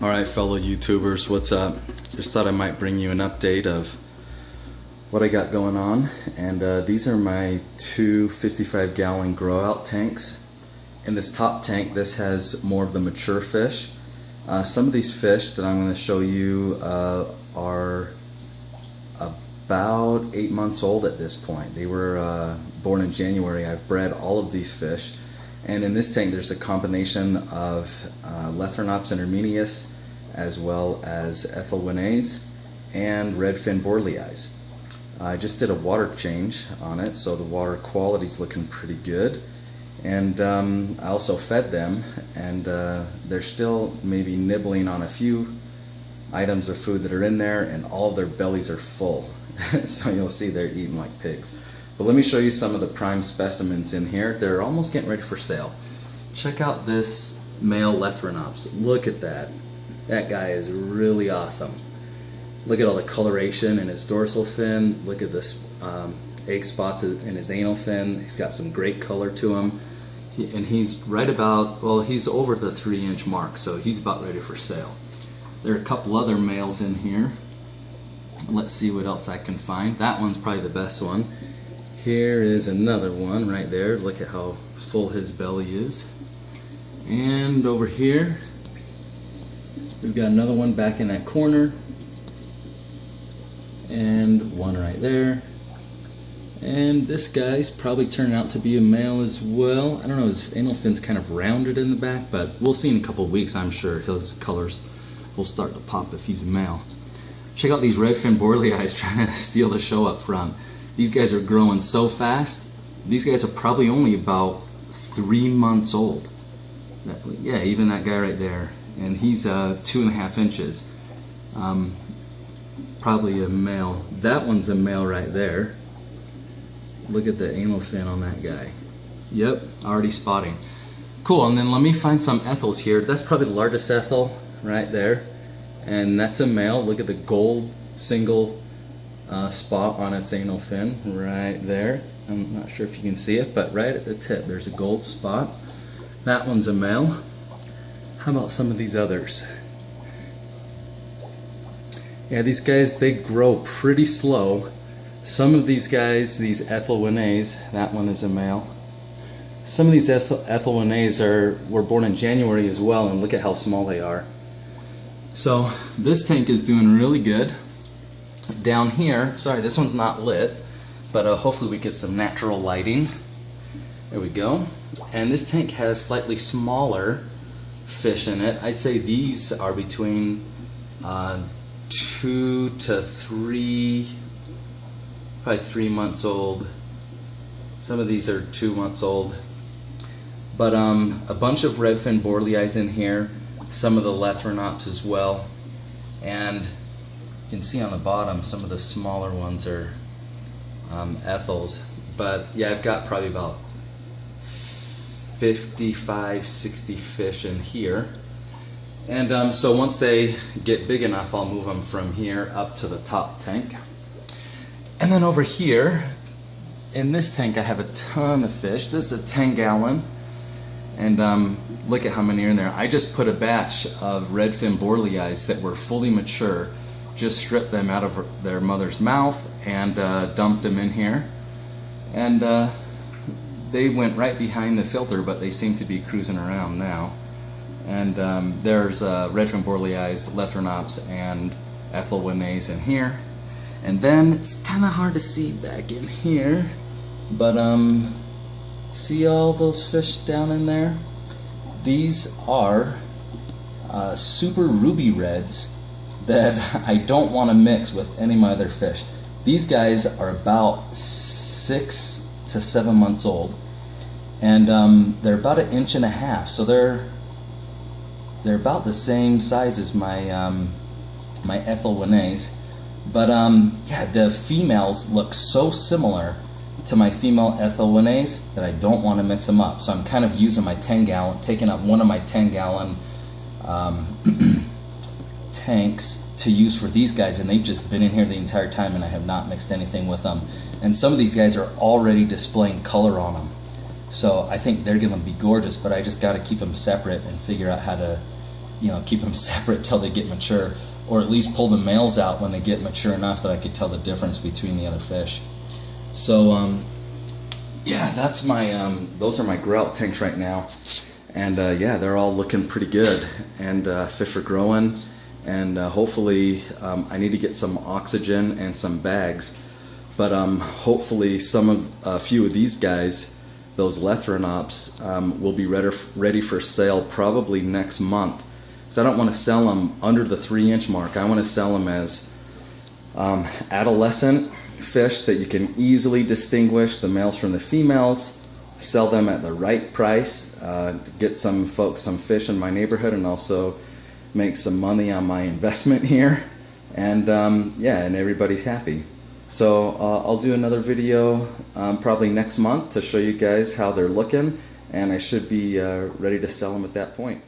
Alright, fellow YouTubers, what's up? Just thought I might bring you an update of what I got going on. And these are my two 55-gallon grow out tanks. In this top tank, this has more of the mature fish. Some of these fish that I'm going to show you are about 8 months old at this point. They were born in January. I've bred all of these fish. And in this tank there's a combination of Lethrinops intermedius as well as Ethylwinase and redfin borleis. I just did a water change on it, so the water quality's looking pretty good. And I also fed them, and they're still maybe nibbling on a few items of food that are in there, and all of their bellies are full. So you'll see they're eating like pigs. But let me show you some of the prime specimens in here. They're almost getting ready for sale. Check out this male Lethrinops. Look at that. That guy is really awesome. Look at all the coloration in his dorsal fin. Look at this egg spots in his anal fin. He's got some great color to him. And he's right about, well, he's over the 3-inch mark, so he's about ready for sale. There are a couple other males in here. Let's see what else I can find. That one's probably the best one. Here is another one right there. Look at how full his belly is. And over here, we've got another one back in that corner. And one right there. And this guy's probably turning out to be a male as well. I don't know, his anal fin's kind of rounded in the back, but we'll see in a couple of weeks, I'm sure. His colors will start to pop if he's a male. Check out these redfin borleis trying to steal the show up front. These guys are growing so fast. These guys are probably only about 3 months old. Yeah, even that guy right there. And he's 2.5 inches. Probably a male. That one's a male right there. Look at the anal fin on that guy. Yep, already spotting. Cool, and then let me find some ethels here. That's probably the largest ethel right there. And that's a male. Look at the gold single spot on its anal fin right there. I'm not sure if you can see it, but right at the tip there's a gold spot. That one's a male. How about some of these others? Yeah, these guys, they grow pretty slow. Some of these guys, these Ethylwinase, that one is a male. Some of these Ethylwinase were born in January as well, and look at how small they are. So this tank is doing really good. Down here, sorry, this one's not lit, but hopefully we get some natural lighting. There we go. And this tank has slightly smaller fish in it. I'd say these are between 2 to 3, probably 3 months old. Some of these are 2 months old. But a bunch of redfin borleis in here, some of the Lethrinops as well. And you can see on the bottom some of the smaller ones are ethels. But yeah, I've got probably about 55, 60 fish in here. And so once they get big enough, I'll move them from here up to the top tank. And then over here, in this tank, I have a ton of fish. This is a 10-gallon. And look at how many are in there. I just put a batch of redfin borleis that were fully mature, just stripped them out of their mother's mouth and dumped them in here. And they went right behind the filter, but they seem to be cruising around now. And there's redfin borleis, Lethrinops, and Ethylwinase in here. And then it's kind of hard to see back in here, but see all those fish down in there? These are super ruby reds that I don't want to mix with any of my other fish. These guys are about 6 to 7 months old, and they're about 1.5 inches, so they're about the same size as my my Ethylwinase. But yeah, the females look so similar to my female Ethylwinase that I don't want to mix them up. So I'm kind of using my 10-gallon, taking up one of my 10-gallon tanks to use for these guys, and they've just been in here the entire time, and I have not mixed anything with them. And some of these guys are already displaying color on them. So I think they're going to be gorgeous, but I just got to keep them separate and figure out how to keep them separate till they get mature, or at least pull the males out when they get mature enough that I could tell the difference between the other fish. So yeah, that's my those are my grout tanks right now, and yeah, they're all looking pretty good, and fish are growing, and hopefully I need to get some oxygen and some bags, but hopefully a few of these guys, those Lethrinops, will be ready for sale probably next month. So I don't want to sell them under the 3-inch mark. I want to sell them as adolescent fish that you can easily distinguish the males from the females, sell them at the right price, get some folks some fish in my neighborhood, and also make some money on my investment here, and yeah, and everybody's happy. So I'll do another video probably next month to show you guys how they're looking, and I should be ready to sell them at that point.